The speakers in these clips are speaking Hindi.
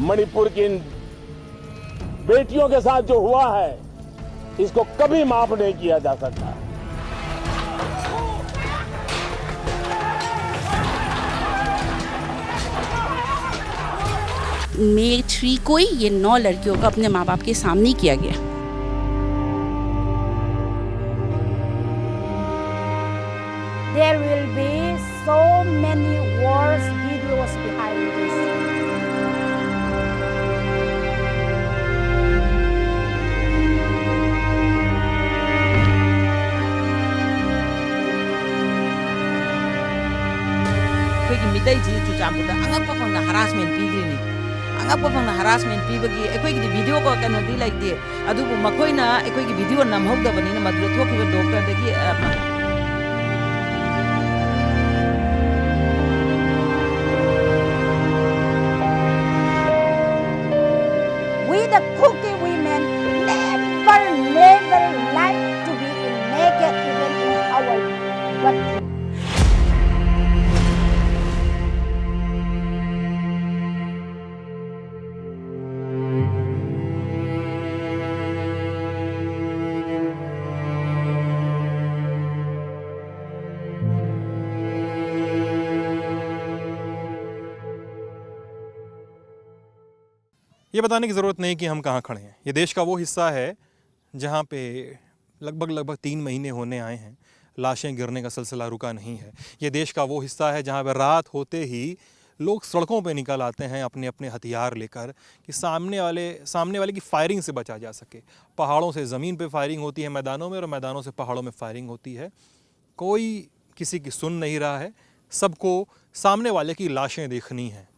मणिपुर की इन बेटियों के साथ जो हुआ है इसको कभी माफ नहीं किया जा सकता। मे 3 को ही ये 9 लड़कियों को अपने माँ बाप के सामने किया गया। There will be so many worse videos behind this. ꯑꯩꯈꯣꯏꯒꯤ ꯃꯤꯇꯩꯁꯤ ꯆꯨꯔꯆꯥꯟꯄꯨꯔꯗ ꯑꯉꯛꯄ ꯐꯪꯅ ꯍꯔꯥꯁꯃꯦꯟ ꯄꯤꯈ꯭ꯔꯤꯅꯤ ꯑꯉꯛꯄ ꯐꯪꯅ ꯍꯔꯥꯁꯃꯦꯟ ꯄꯤꯕꯒꯤ ꯑꯩꯈꯣꯏꯒꯤꯗꯤ ꯚꯤꯗꯤꯑꯣ ꯀꯩꯅꯣꯗꯤ ꯂꯩꯇꯦ ꯑꯗꯨꯕꯨ ꯃꯈꯣꯏꯅ ꯑꯩꯈꯣꯏꯒꯤ ꯚꯤꯗꯤꯑꯣ ꯅꯝꯍꯧꯗꯕꯅꯤꯅ ꯃꯗꯨꯗ ꯊꯣꯛꯈꯤꯕ ꯗꯣꯛꯇꯔꯗꯒꯤ We the Kuki women never like to be naked even in our bathroom. ये बताने की ज़रूरत नहीं कि हम कहाँ खड़े हैं। ये देश का वो हिस्सा है जहाँ पे लगभग 3 महीने होने आए हैं, लाशें गिरने का सिलसिला रुका नहीं है। ये देश का वो हिस्सा है जहाँ पे रात होते ही लोग सड़कों पे निकल आते हैं अपने अपने हथियार लेकर कि सामने वाले की फायरिंग से बचा जा सके। पहाड़ों से ज़मीन पे फायरिंग होती है मैदानों में, और मैदानों से पहाड़ों में फायरिंग होती है। कोई किसी की सुन नहीं रहा है, सबको सामने वाले की लाशें देखनी हैं।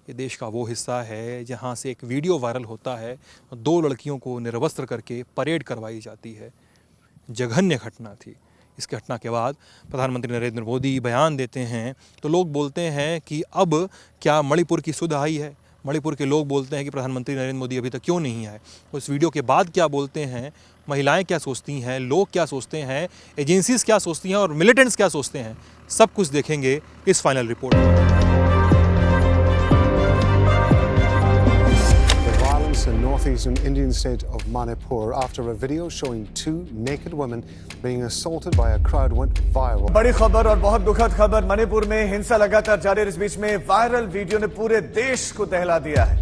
ये देश का वो हिस्सा है जहाँ से एक वीडियो वायरल होता है, 2 लड़कियों को निर्वस्त्र करके परेड करवाई जाती है। जघन्य घटना थी। इस घटना के बाद प्रधानमंत्री नरेंद्र मोदी बयान देते हैं तो लोग बोलते हैं कि अब क्या मणिपुर की सुध आई है। मणिपुर के लोग बोलते हैं कि प्रधानमंत्री नरेंद्र मोदी अभी तक क्यों नहीं आए। उस वीडियो के बाद क्या बोलते हैं, महिलाएं क्या सोचती हैं, लोग क्या सोचते हैं, एजेंसीज़ क्या सोचती हैं और मिलिटेंट्स क्या सोचते हैं, सब कुछ देखेंगे इस फाइनल रिपोर्ट में। In northeastern Indian state of Manipur after a video showing 2 naked women being assaulted by a crowd went viral. बड़ी खबर और बहुत दुखद खबर, मणिपुर में हिंसा लगातार जारी है। इस बीच में वायरल वीडियो ने पूरे देश को दहला दिया है।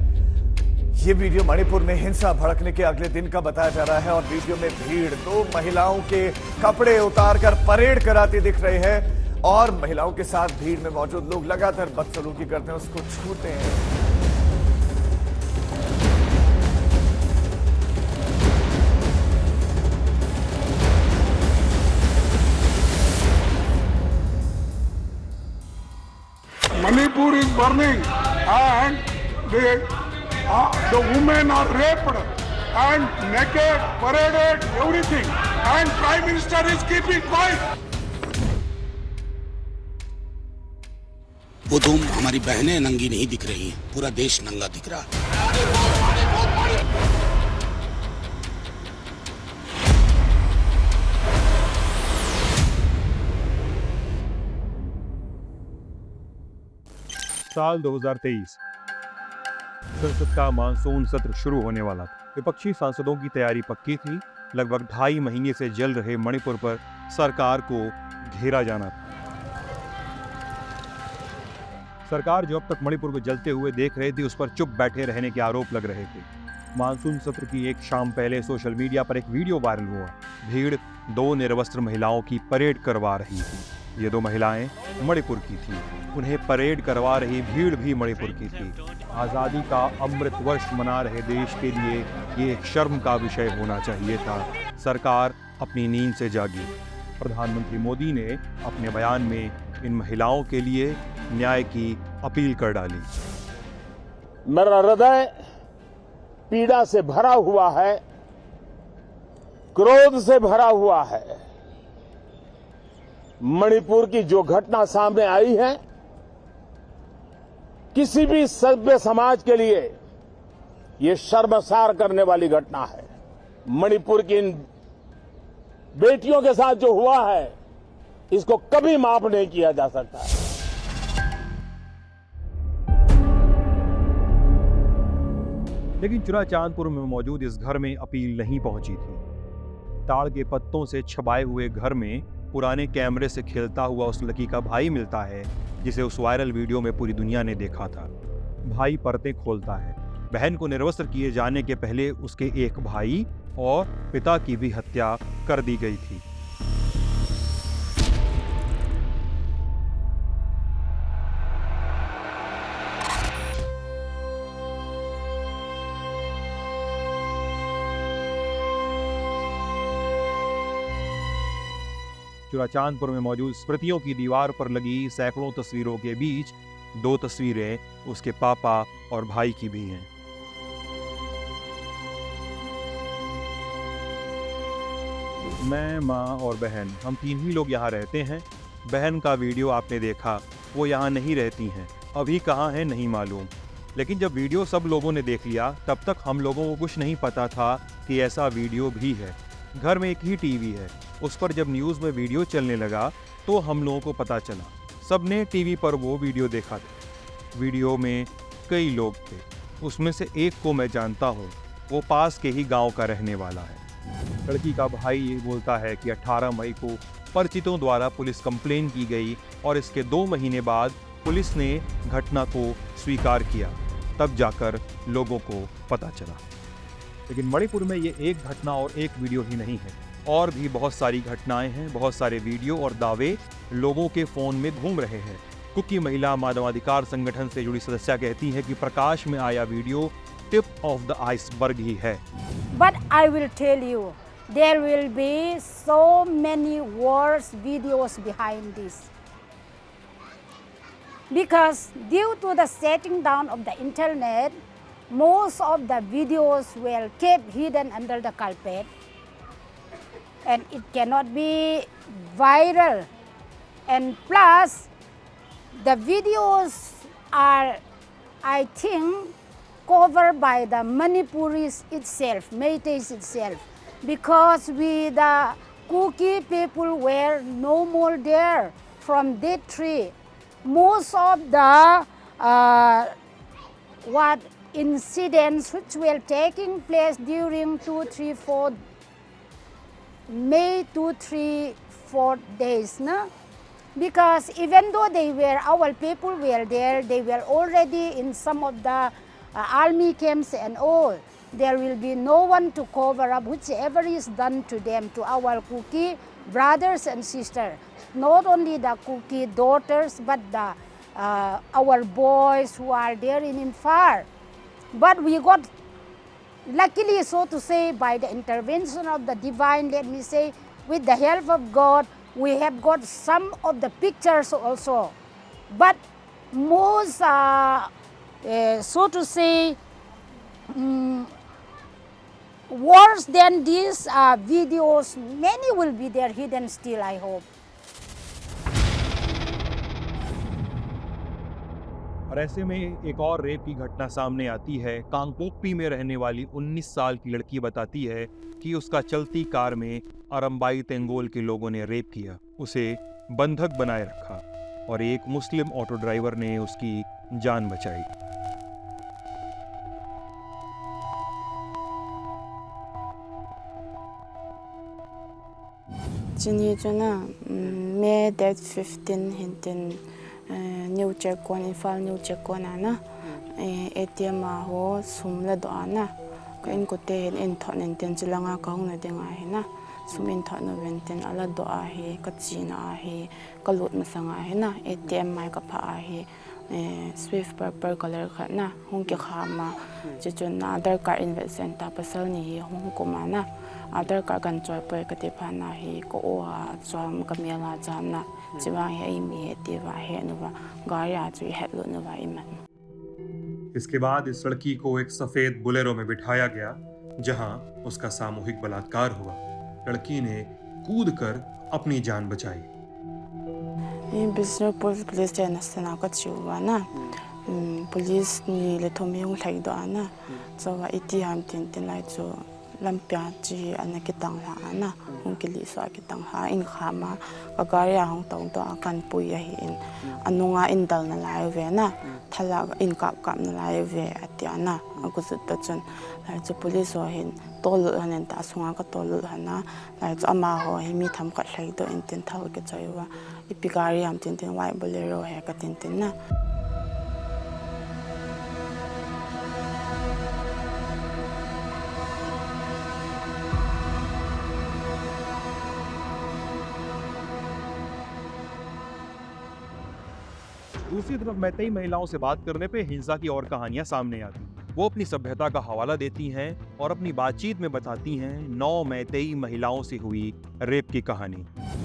ये वीडियो मणिपुर में हिंसा भड़कने के अगले दिन का बताया जा रहा है और वीडियो में भीड़ 2 महिलाओं के कपड़े उतारकर परेड कराती दिख रही है और महिलाओं के साथ भीड़ में मौजूद लोग लगातार बदसलूकी करते हैं, उसको छूते हैं। Manipur is burning and the women are raped and naked, paraded, everything, and Prime Minister is keeping quiet. वो धूम हमारी बहनें नंगी नहीं दिख रही हैं, पूरा देश नंगा दिख रहा है। साल 2023 संसद का मानसून सत्र शुरू होने वाला था। विपक्षी सांसदों की तैयारी पक्की थी। लगभग 2.5 महीने से जल रहे मणिपुर पर सरकार को घेरा जाना था। सरकार जो अब तक मणिपुर को जलते हुए देख रही थी, उस पर चुप बैठे रहने के आरोप लग रहे थे। मानसून सत्र की एक शाम पहले सोशल मीडिया पर एक वीडियो वायरल हुआ। भीड़ 2 निर्वस्त्र महिलाओं की परेड करवा रही थी। ये 2 महिलाएं मणिपुर की थी। उन्हें परेड करवा रही भीड़ भी मणिपुर की थी। आज़ादी का अमृत वर्ष मना रहे देश के लिए ये एक शर्म का विषय होना चाहिए था। सरकार अपनी नींद से जागी। प्रधानमंत्री मोदी ने अपने बयान में इन महिलाओं के लिए न्याय की अपील कर डाली। मेरा हृदय पीड़ा से भरा हुआ है, क्रोध से भरा हुआ है। मणिपुर की जो घटना सामने आई है, किसी भी सभ्य समाज के लिए ये शर्मसार करने वाली घटना है। मणिपुर की इन बेटियों के साथ जो हुआ है इसको कभी माफ नहीं किया जा सकता। लेकिन चुराचांदपुर में मौजूद इस घर में अपील नहीं पहुंची थी। ताड़ के पत्तों से छबाए हुए घर में पुराने कैमरे से खेलता हुआ उस लड़की का भाई मिलता है जिसे उस वायरल वीडियो में पूरी दुनिया ने देखा था। भाई परतें खोलता है। बहन को निर्वस्त्र किए जाने के पहले उसके एक भाई और पिता की भी हत्या कर दी गई थी। चुराचांदपुर में मौजूद स्मृतियों की दीवार पर लगी सैकड़ों तस्वीरों के बीच 2 तस्वीरें उसके पापा और भाई की भी हैं। मैं, माँ और बहन, हम 3 ही लोग यहाँ रहते हैं। बहन का वीडियो आपने देखा, वो यहाँ नहीं रहती हैं। अभी कहाँ हैं नहीं मालूम। लेकिन जब वीडियो सब लोगों ने देख लिया तब तक हम लोगों को कुछ नहीं पता था कि ऐसा वीडियो भी है। घर में एक ही टीवी है। उस पर जब न्यूज़ में वीडियो चलने लगा तो हम लोगों को पता चला। सबने टीवी पर वो वीडियो देखा था। वीडियो में कई लोग थे। उसमें से एक को मैं जानता हूँ। वो पास के ही गांव का रहने वाला है। लड़की का भाई ये बोलता है कि 18 मई को परिचितों द्वारा पुलिस कंप्लेन की गई और इसके 2 महीने बाद पुलिस ने घटना को स्वीकार किया। तब जाकर लोगों को पता चला। लेकिन मणिपुर में ये एक घटना और एक वीडियो ही नहीं है। और भी बहुत सारी घटनाएं हैं। बहुत सारे वीडियो और दावे लोगों के फोन में घूम रहे हैं। कुकी महिला मानवाधिकार संगठन से जुड़ी सदस्य कहती है कि प्रकाश में आया video tip of the iceberg ही है। But I will tell you, there will be so many worse videos behind this. Because due to the setting down of the internet, most of the videos were kept hidden under the carpet. And it cannot be viral. And plus, the videos are, I think, covered by the Manipuris itself, Métis itself, because the Kuki people were no more there from that tree. Most of the incidents which were taking place during 2-3-4 May 2-3-4 days, no? Because even though our people were there, they were already in some of the army camps and all. There will be no one to cover up whichever is done to them, to our Kuki brothers and sisters. Not only the Kuki daughters, but our boys who are there in Imphal. But we got, luckily, so to say, by the intervention of the divine, let me say, with the help of God, we have got some of the pictures also. But most, so to say, worse than these videos, many will be there hidden still, I hope. और ऐसे में एक और रेप की घटना सामने आती है। कांगपोकपी में रहने वाली 19 साल की लड़की बताती है कि उसका चलती कार में अरम्बाई तेंगोल के लोगों ने रेप किया, उसे बंधक बनाए रखा और एक मुस्लिम ऑटो ड्राइवर ने उसकी जान बचाई। May date 15 hintin New Chekon Imphal New Chekon ana ATM ho sumla do ana ko in ko te in thon in ten chilanga ka hung na denga he na sum in thon no venten ala do a he ka china a he kalut ma sanga he na ATM mai ka pha a he Swift purple color kha na hung ki kha ma chichun na Aadhaar card investment ta pasal ni hung ko ma na Aadhaar card kan choi poi ka te pha na he ko o a chom ka mela jam na chiwa he mi te wa he no wa garya chui het lo no wa iman। इसके बाद इस लड़की को एक सफेद बुलेरो में बिठाया गया जहां उसका सामूहिक बलात्कार हुआ। लड़की ने कूदकर अपनी जान बचाई। बिस्नुपुर पुलिस स्टेशन सना का चिवा ना पुलिस नि ले थोमियों लाई दो आना चवा इति हम तिन तिन लाई जो lampia chi ana kitang la na ung ki li sa kitang ha in khama ka garia hong tong to akan pui a hi in anunga in dal na lai ve na thala in kap na lai ve atiana agusut ta chun lai chu police ho hin tol hanen ta sunga ka tol hana lai chu ama ho hi mi tham ka thlai to in tin thau ke chaiwa ipigari am tin tin wai bolero he ka tin tin na दूसरी तरफ मैतेई महिलाओं से बात करने पे हिंसा की और कहानियां सामने आती। वो अपनी सभ्यता का हवाला देती हैं और अपनी बातचीत में बताती हैं 9 मैतेई महिलाओं से हुई रेप की कहानी।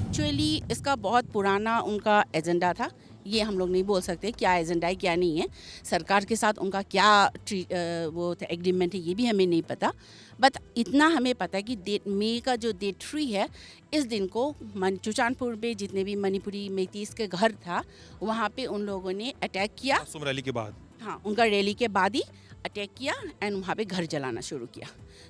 एक्चुअली इसका बहुत पुराना उनका एजेंडा था, ये हम लोग नहीं बोल सकते क्या एजेंडा है क्या नहीं है। सरकार के साथ उनका क्या वो एग्रीमेंट है ये भी हमें नहीं पता, बट इतना हमें पता है कि मई का जो डेट 3 है, इस दिन को चुचानपुर में जितने भी मणिपुरी मेतीस के घर था वहाँ पे उन लोगों ने अटैक किया। रैली के बाद, हाँ, उनका रैली के बाद ही अटैक किया एंड वहाँ पे घर जलाना शुरू किया।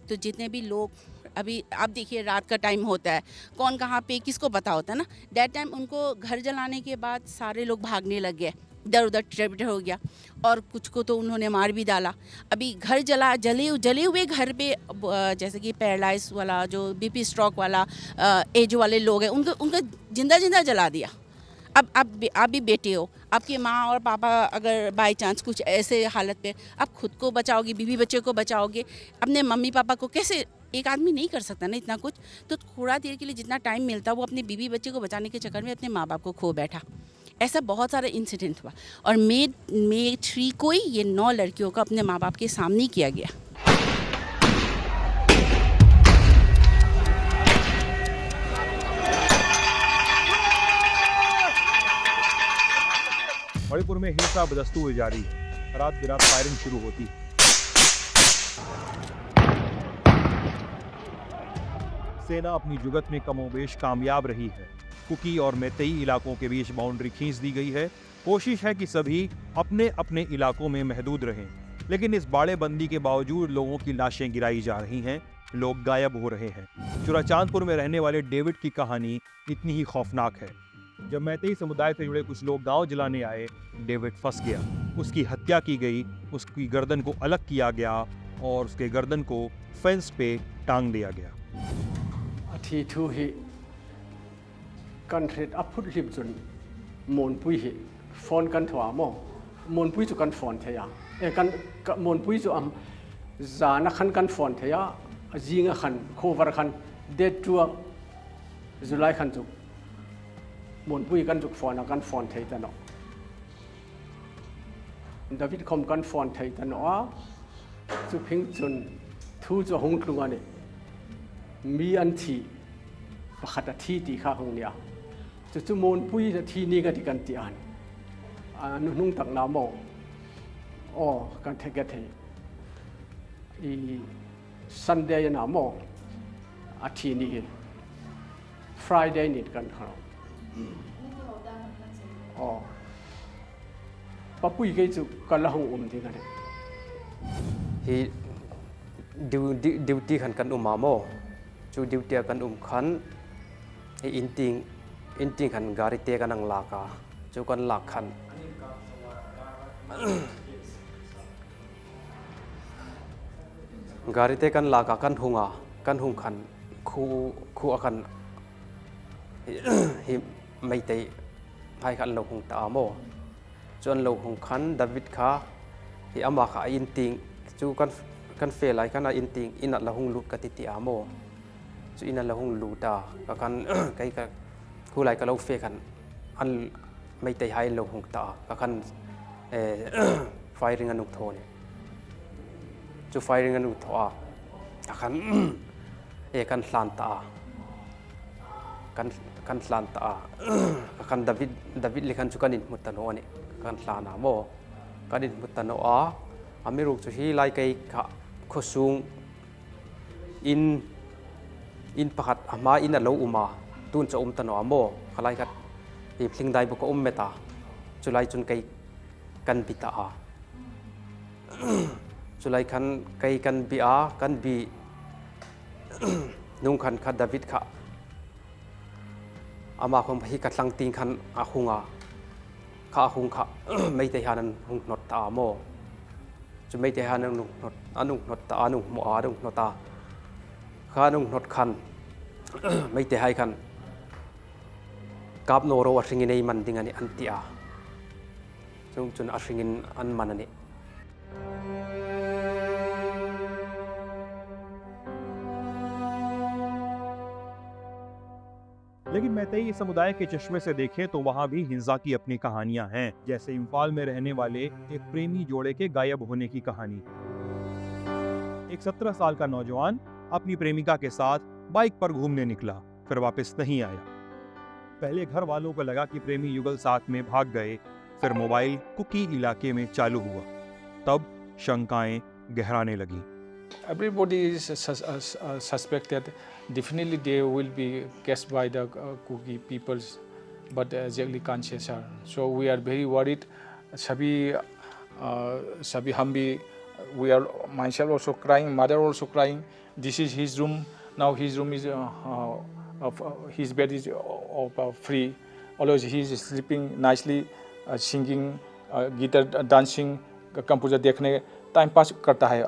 तो जितने भी लोग, अभी आप देखिए रात का टाइम होता है, कौन कहाँ पे किसको पता होता है ना। दैट टाइम उनको घर जलाने के बाद सारे लोग भागने लग गए, इधर उधर ट्रेपिट हो गया और कुछ को तो उन्होंने मार भी डाला। अभी घर जले हुए घर पे जैसे कि पैरालाइज वाला, जो बीपी स्ट्रोक वाला एज वाले लोग हैं, उनको जिंदा जला दिया। अब आप भी बेटे हो, आपके माँ और पापा अगर बाय चांस कुछ ऐसे हालत पे, आप खुद को बचाओगे, बीवी बच्चे को बचाओगे, अपने मम्मी पापा को कैसे? एक आदमी नहीं कर सकता ना इतना कुछ। तो थोड़ा देर के लिए जितना टाइम मिलता वो अपने बीवी बच्चे को बचाने के चक्कर में अपने माँ बाप को खो बैठा। ऐसा बहुत सारा इंसिडेंट हुआ और मई 3 को ही ये 9 लड़कियों को अपने माँ बाप के सामने किया गया। मणिपुर में हिंसा बदस्तूर जारी है। रात बिरात फायरिंग शुरू होती है। सेना अपनी जुगत में कमोबेश कामयाब रही है। कुकी और मैतेई इलाकों के बीच बाउंड्री खींच दी गई है। कोशिश है कि सभी अपने अपने इलाकों में महदूद रहें, लेकिन इस बाड़ेबंदी के बावजूद लोगों की लाशें गिराई जा रही हैं, लोग गायब हो रहे हैं। चुराचांदपुर में रहने वाले डेविड की कहानी इतनी ही खौफनाक है। जब मैतेई समुदाय से जुड़े कुछ लोग गांव जलाने आए, डेविड फंस गया। उसकी हत्या की गई, उसकी गर्दन को अलग किया गया और उसके गर्दन को फेंस पे टांग दिया गया। अथी थू ही कंट्रेट अपुट लिप जुन मोनपुई ही फोन कन थवा मो मोनपुई जो कन फोन थे या कन मोनपुई जो हम जाना खन कन फोन थे या जींग खन खोवर खन डेट 2 जुलाई खन जो मोनपुई कन जो फोन थे तनो दाविद कम कन फोन थे तनो जो फिंग जुन थू जो होंग लुंगा ने मी अंथी पखता थी ती खा होंगनिया जो मोनपुई थी नी का दिकन तियान नुंग तक नामो ओ kan थे ई संडे नामो अथी नी फ्राइडे नीट kan खा ओ पपुई के जो कला हों दीกันही ड्यूटी खन kan मामो जो ड्यूटी kan खन इंटिंग खन गाड़ी ते kan लाका जो kan लाक खन गाड़ी ते kan लाका kan हुंग खन खु अखन ही मैतेई हाई खन लो हुंग तामो जोन लो हुंग खन दाविद खा ही अमा खा इंटिंग जो kan फेलाई kan इंटिंग इन ला हुंग लुट कति आमो जो इन ला हुंग लुटा kan kai ka khulai ka lo fe kan an Meitei हाई लो हुंग ता kan फायरिंग अनुक थोने जो फायरिंग अनुक थोआ kan kan hlanta kan hlanta kan David likan chu kan in mutano ni kan hlana mo kan in mutano a amiruk chu hi lai kai kha khosung in pakhat ama in a lo uma tun cha tano amo khalai khat hi phling dai bu ko meta chulai chun kai kan bita a chulai khan kai kan bi a kan bi นุ่งขันขัดดาวิดค่ะอามาคงพฮิกัดลังติงขันอาคุงอาข้าอาคุงค่ะ ไม่ได้หานันหุงนดตาโมจะไม่ได้หานันหุงนดอานุงนดตาอานุงโมอานุงนดตาข้านุงนดขัน ไม่ได้ให้ขันกับโนโรอัศงินในมันดิ่งอันนี้อันติอาจนอัศงินอันมันอันนี้ लेकिन मैतेई समुदाय के चश्मे से देखें तो वहाँ भी हिंसा की अपनी कहानियां हैं, जैसे इम्फाल में रहने वाले एक प्रेमी जोड़े के गायब होने की कहानी। एक 17 साल का नौजवान अपनी प्रेमिका के साथ बाइक पर घूमने निकला, फिर वापस नहीं आया। पहले घर वालों को लगा कि प्रेमी युगल साथ में भाग गए, फिर मोबाइल कुकी इलाके में चालू हुआ, तब शंकाएं गहराने लगी। Everybody is suspected. Definitely they will be guessed by the Kuki peoples, but exactly can't say, sir. So we are very worried. Sabi hum bhi, we are myself also crying, mother also crying. This is his room. Now his room is his bed is free. Always he is sleeping nicely, singing, guitar, dancing, composer देखने टाइम पास करता है।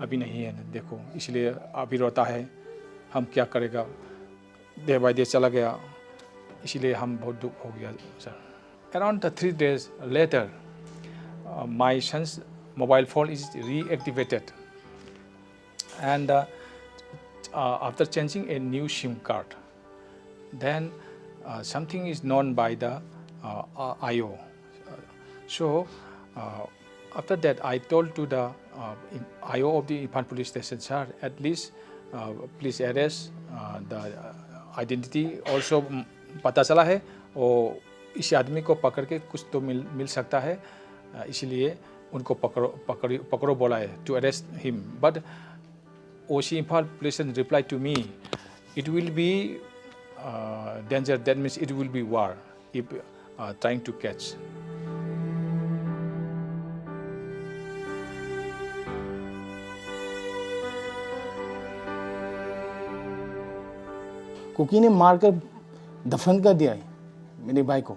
अभी नहीं है, देखो इसलिए अभी रोता है। हम क्या करेगा, डे बाय डे चला गया, इसलिए हम बहुत दुख हो गया sir. Around 3 days later, my son's mobile phone is reactivated, and after changing a new SIM card, then something is known by the IO. So after that, I told to the IO of the Ipan police station, sir, at least please arrest the identity also पता चला है और इस आदमी को पकड़ के कुछ तो मिल सकता है, इसलिए उनको पकड़ो बोला है, to arrest him. But OC Impal police station replied to me, it will be danger, that means it will be war if trying to catch. कुकी ने मारकर दफन कर दिया है मेरे भाई को,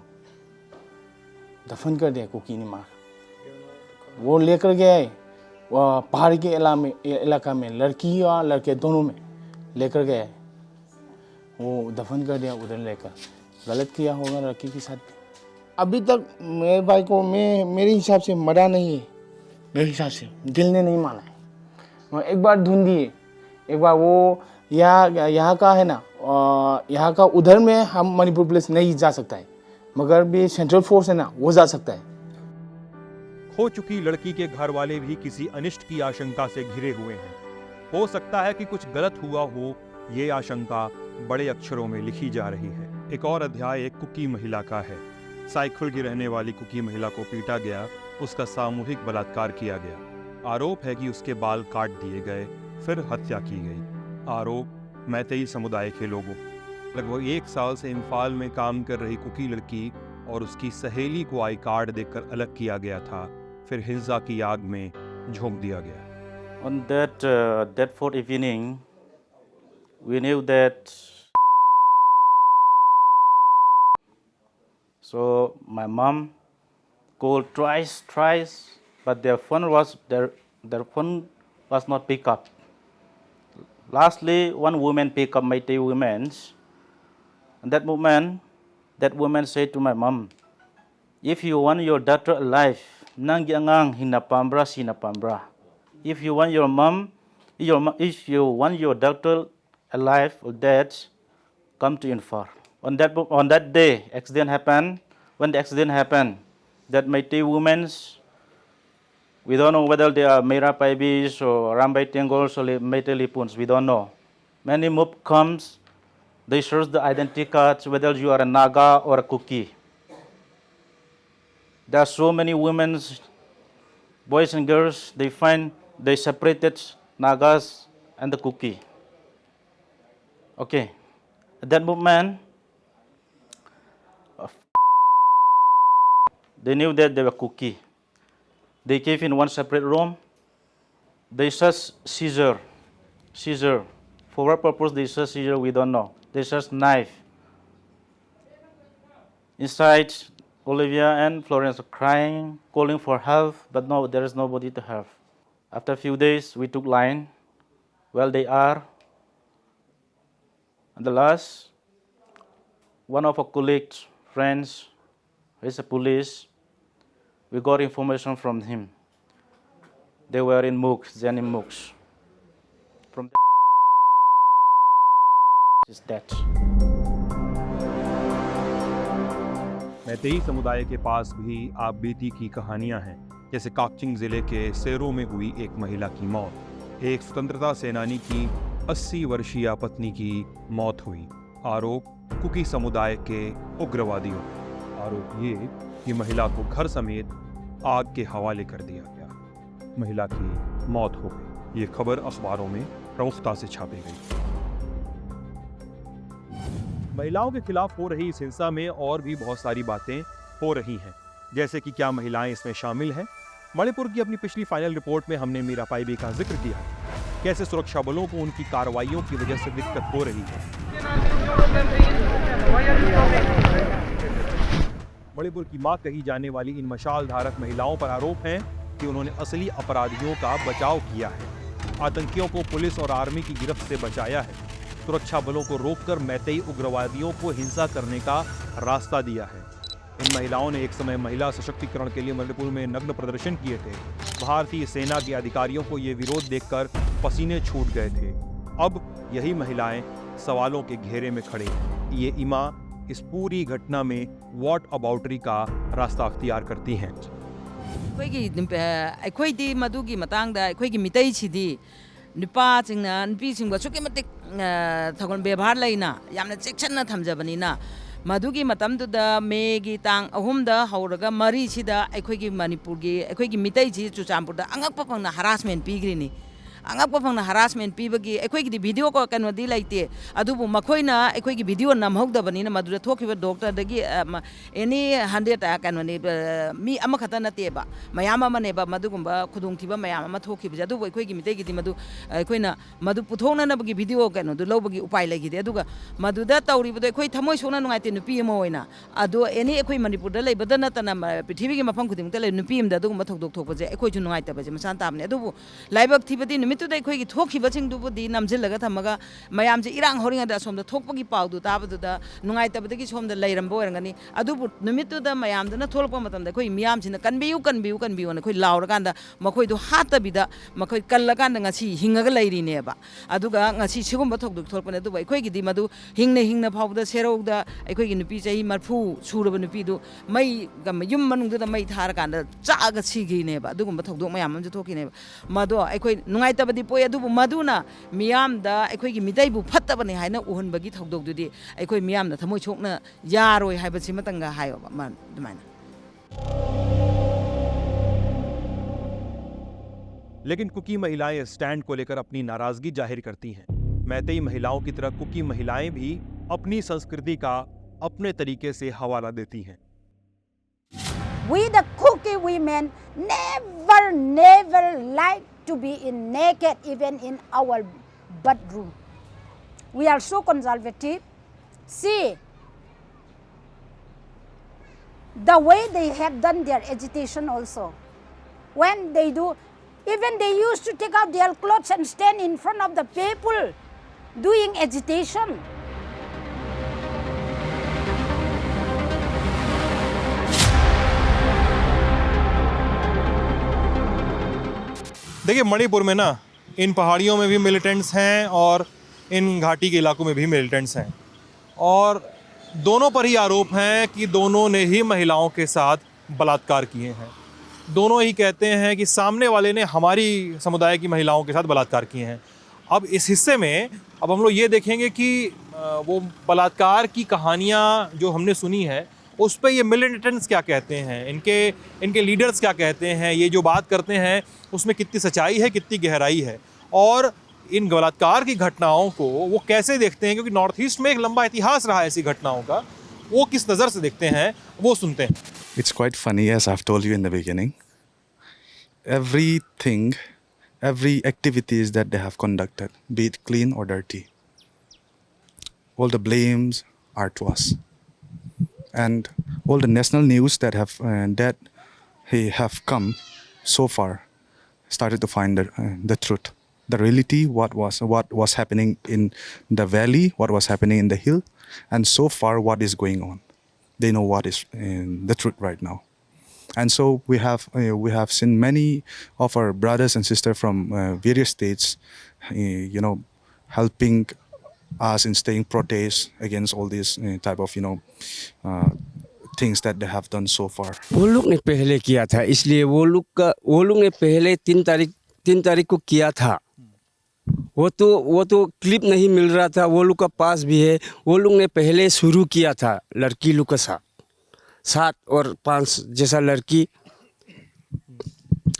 दफन कर दिया कुकी ने मार। वो लेकर गया है पहाड़ के इलाका में लड़की और लड़के दोनों में लेकर गया है, वो दफन कर दिया उधर लेकर। गलत किया होगा लड़की के साथ। अभी तक मेरे भाई को मेरे हिसाब से मरा नहीं है, मेरे हिसाब से दिल ने नहीं माना है। एक बार ढूंढ दिए, एक बार वो यहाँ का है ना, यहाँ का उधर में हम मणिपुर पुलिस नहीं जा सकता है, मगर भी सेंट्रल फोर्स है ना वो जा सकता है। खो चुकी लड़की के घर वाले भी किसी अनिष्ट की आशंका से घिरे हुए हैं। हो सकता है कि कुछ गलत हुआ हो, ये आशंका बड़े अक्षरों में लिखी जा रही है। एक और अध्याय एक कुकी महिला का है। साइखुल की रहने वाली कुकी महिला को पीटा गया, उसका सामूहिक बलात्कार किया गया। आरोप है कि उसके बाल काट दिए गए, फिर हत्या की गई। आरोप मैतेई समुदाय के लोगों। लगभग 1 साल से इम्फाल में काम कर रही कुकी लड़की और उसकी सहेली को आई कार्ड देकर अलग किया गया था, फिर हिंसा की आग में झोंक दिया गया। On that fourth evening, we knew that. So my mom called twice, but their phone was not picked up. Lastly, one woman picked up my 2 women. At that moment, that woman said to my mom, "If you want your daughter alive, nang yangang hinapambra sinapambra. If you want your mom, if you want your daughter alive or dead, come to Infar." On that day, accident happened. When the accident happened, that my 2 women, we don't know whether they are Mera Paibis or Rambai Tengols or Meitei Lipuns, we don't know. Many mob comes, they search the identity cards, whether you are a Naga or a Kuki. There are so many women, boys and girls, they separated Nagas and the Kuki. Okay, at that moment, they knew that they were Kuki. They came in one separate room. They searched Caesar For what purpose they search here, we don't know. They search knife. Inside, Olivia and Florence are crying, calling for help, but no, there is nobody to help. After a few days, we took line. Well, they are. And the last, one of our colleagues, friends, is a police. We got information from him. They were in Mooks, then in Mooks. From is that. Meitei समुदाय के पास भी आप बीती की कहानियां हैं, जैसे काकचिंग जिले के सेरो में हुई एक महिला की मौत, एक स्वतंत्रता सेनानी की 80 वर्षीय पत्नी की मौत हुई। आरोप कुकी समुदाय के उग्रवादियों। आरोप ये कि महिला को घर समेत आग के हवाले कर दिया गया। महिला की मौत हो गई। ये खबर अखबारों में प्रमुखता से छापी गई। महिलाओं के खिलाफ हो रही इस हिंसा में और भी बहुत सारी बातें हो रही हैं, जैसे कि क्या महिलाएं इसमें शामिल हैं। मणिपुर की अपनी पिछली फाइनल रिपोर्ट में हमने मीरा पाइबे का जिक्र किया, कैसे सुरक्षा बलों को उनकी कार्रवाइयों की वजह से दिक्कत हो रही है। मणिपुर की मां कही जाने वाली इन मशाल धारक महिलाओं पर आरोप है कि उन्होंने असली अपराधियों का बचाव किया है, आतंकियों को पुलिस और आर्मी की गिरफ्त से बचाया है, सुरक्षा बलों को रोककर मैतेई उग्रवादियों को हिंसा करने का रास्ता दिया है। इन महिलाओं ने एक समय महिला सशक्तिकरण के लिए मणिपुर में नग्न प्रदर्शन किए थे। भारतीय सेना के अधिकारियों को ये विरोध देखकर पसीने छूट गए थे। अब यही महिलाएं सवालों के घेरे में खड़े हैं। ये इमा इस पूरी घटना में व्हाट अबाउटरी का रास्ता अख्तियार करती हैं। नुपासिंगना नुपीसिंगबा सुके मतिक थगोन बेभार लेना यामना चेक्सन्ना थमजबनिना मधुगी मतमदुदा मेगी तांग अहुमदा हौरगा मरी सिदा अखोइगी मणिपुरगी अखोइगी मितै जी चुचामपुरदा अंगकपा फंगना हरासमेंट पीग्रिनी अंगकपा फंगना हरासमेंट पीबगी अखोइगी वीडियो को कनोदी लाइते अदुबु मखोइना अखोइगी वीडियो नमहौदबनिना मधुदा थोखिबा डॉक्टर दगी एनी 100 कनोनी मी अमखता नतेबा मयाम अमनेबा मधुगुंबा खुदुंथिबा मयाम अमा थोखिबा अदुबु अखोइगी मितैगी मधु अखोइना मधु पुथोननबगी वीडियो कनोदु लौबगी उपाय लगिदे अदुगा मधुदा तौरिबदो अखोइ थमोइ सोना नुगाइते नुपी अमा ओइना अदो एनी अखोइ मणिपुरदा लेबदा नतना पृथ्वीगी मफम खुदिंगता ले नुपी अमदा अदुगुंबा थोकदोक थोकबजे अखोइजु नुगाइतबजे मसान ताबने अदुबु लाइबक थिबदी नुमितुदा अखोइगी थोखिबसिंगदुबुदी नमजिलगा थमगा मयामजे इरांग होरिंगदा सोमदा थोकपगी पाउदु ताबदुदा नुगाइतबदगी सोमदा लैरंबो ओरंगनी अदुबु नुमितुदा मयामदना थोलपा मतमदा अखोइ मियामसिना कनबियु कनबियु कनबियु न अखोइ लाउरकांदा मखोइदु हातबिदा मखोइ कल्लकांदा ngasi hingaga lairineba aduga ngasi sigumba thokduk thorpane du अखोइगिदी मधु हिंगना फाउदा सेरौदा अखोइगी नुपी चाही मरफू सुरबा नुपीदु मै गम युम मनुंगदा मै थारकांदा चागा सिगिनेबा अदुगुंबा थokdok मयाम अमजु थोकिनेबा मदो अखोइ नुगाइतबदी पोय अदुबु मधुना मियामदा अखोइगी मिदैबु फत्तबने हाइना उहनबगी थokdokदुदी अखोइ मियामना थमोइ सोकना यारोय हाइबसि मतंगा हायोबा मा दुमाइना। लेकिन कुकी महिलाएं इस स्टैंड को लेकर अपनी नाराजगी जाहिर करती हैं। मैतेई महिलाओं की तरह कुकी महिलाएं भी अपनी संस्कृति का अपने तरीके से हवाला देती हैं। We the Kuki women never like to be in naked even in our bedroom. We are so conservative. See, the way they have done their agitation also. When they do, even they used to take out their clothes and stand in front of the people doing agitation. देखिए मणिपुर में ना इन पहाड़ियों में भी मिलिटेंट्स हैं और इन घाटी के इलाकों में भी मिलिटेंट्स हैं और दोनों पर ही आरोप हैं कि दोनों ने ही महिलाओं के साथ बलात्कार किए हैं। दोनों ही कहते हैं कि सामने वाले ने हमारी समुदाय की महिलाओं के साथ बलात्कार किए हैं। अब इस हिस्से में अब हम लोग ये देखेंगे कि वो बलात्कार की कहानियाँ जो हमने सुनी है उस पर ये मिलिटेंट्स क्या कहते हैं, इनके लीडर्स क्या कहते हैं, ये जो बात करते हैं उसमें कितनी सच्चाई है, कितनी गहराई है और इन बलात्कार की घटनाओं को वो कैसे देखते हैं, क्योंकि नॉर्थ ईस्ट में एक लंबा इतिहास रहा है ऐसी घटनाओं का, वो किस नज़र से देखते हैं वो सुनते हैं। It's quite funny, as I've told you in the beginning. Everything every activities that they have conducted, be it clean or dirty. All the blames are to us. And all the national news that have come so far started to find the truth, the reality, what was happening in the valley, what was happening in the hill, and so far what is going on. They know what is the truth right now. And so we have seen many of our brothers and sisters from various states, helping us in staying protest against all these type of things that they have done so far. वो लोग ने पहले किया था, इसलिए वो लोग ने पहले 3 तारीख को किया था। वो तो क्लिप नहीं मिल रहा था, वो लोग का पास भी है। वो लोग ने पहले शुरू किया था लड़की लोग का 7 और 5 जैसा लड़की,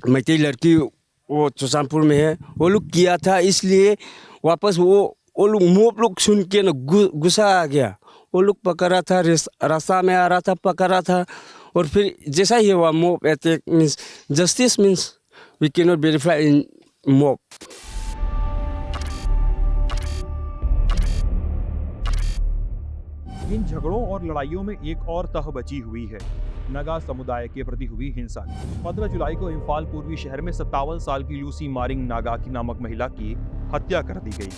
मैत्री लड़की वो चौसानपुर में है, वो लोग किया था। इसलिए वापस वो लोग मोब लोग सुन के ना गुस्सा आ गया। वो लोग पकड़ा था, रास्ता में आ रहा था, पकड़ा था, और फिर जैसा ही हुआ mob attack means justice means we can not verify in mob. इन झगड़ों और लड़ाइयों में एक और तह बची हुई है, नगा समुदाय के प्रति हुई हिंसा की। 15 जुलाई को इम्फाल पूर्वी शहर में 57 साल की लूसी मारिंग नागा की नामक महिला की हत्या कर दी गई।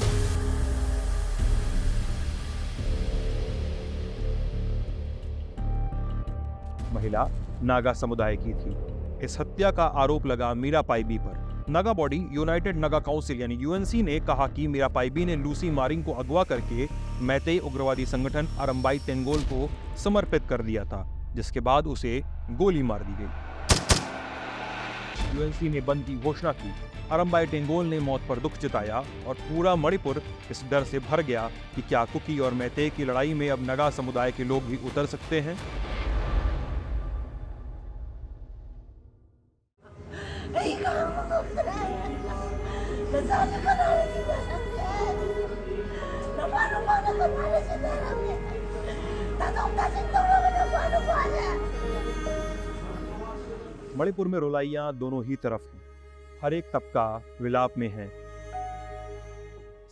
महिला नागा समुदाय की थी। इस हत्या का आरोप लगा मीरापाई बी पर। Naga body United Naga council यानी यूएनसी ने कहा कि मीरापाई बी ने लूसी मारिंग को अगवा करके मैतेई उग्रवादी संगठन अरम्बाई तेंगोल को समर्पित कर दिया था, जिसके बाद उसे गोली मार दी गई। यूएनसी ने बंद की घोषणा की। अरम्बाई टेंगोल ने मौत पर दुख जताया और पूरा मणिपुर इस डर से भर गया कि क्या कुकी और मैतेई की लड़ाई में अब नागा समुदाय के लोग भी उतर सकते हैं। मणिपुर में रुलाइयां दोनों ही तरफ हैं। हर एक तबका विलाप में है।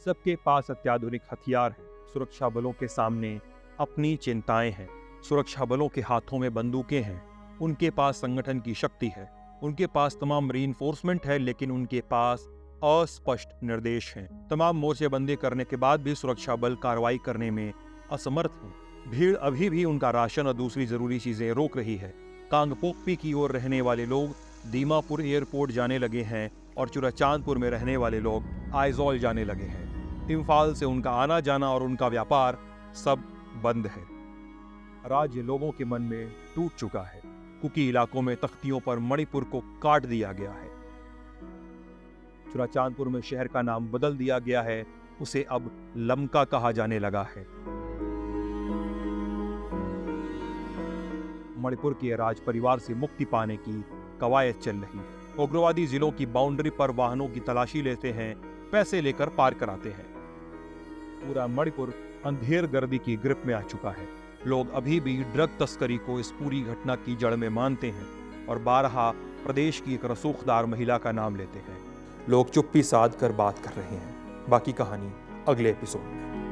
सबके पास अत्याधुनिक हथियार हैं। सुरक्षा बलों के सामने अपनी चिंताएं हैं। सुरक्षा बलों के हाथों में बंदूकें हैं। उनके पास संगठन की शक्ति है। उनके पास तमाम रीइंफोर्समेंट है, लेकिन उनके पास अस्पष्ट निर्देश हैं। तमाम मोर्चेबंदी करने के बाद भी सुरक्षा बल कार्रवाई करने में असमर्थ हैं। भीड़ अभी भी उनका राशन और दूसरी जरूरी चीजें रोक रही है। कांगपोकपी की ओर रहने वाले लोग दीमापुर एयरपोर्ट जाने लगे हैं और चुराचांदपुर में रहने वाले लोग आइजोल जाने लगे हैं। इम्फाल से उनका आना जाना और उनका व्यापार सब बंद है। राज्य लोगों के मन में टूट चुका है। कुकी इलाकों में तख्तियों पर मणिपुर को काट दिया गया है। चुराचांदपुर में शहर का नाम बदल दिया गया है। उसे अब लमका कहा जाने लगा है। मणिपुर के राज परिवार से मुक्ति पाने की कवायद चल रही है। उग्रवादी जिलों की बाउंड्री पर वाहनों की तलाशी लेते हैं, पैसे लेकर पार कराते हैं। पूरा मणिपुर अंधेर गर्दी की ग्रिप में आ चुका है। लोग अभी भी ड्रग तस्करी को इस पूरी घटना की जड़ में मानते हैं और बारहा प्रदेश की एक रसूखदार महिला का नाम लेते हैं। लोग चुप्पी साध कर बात कर रहे हैं। बाकी कहानी अगले एपिसोड में।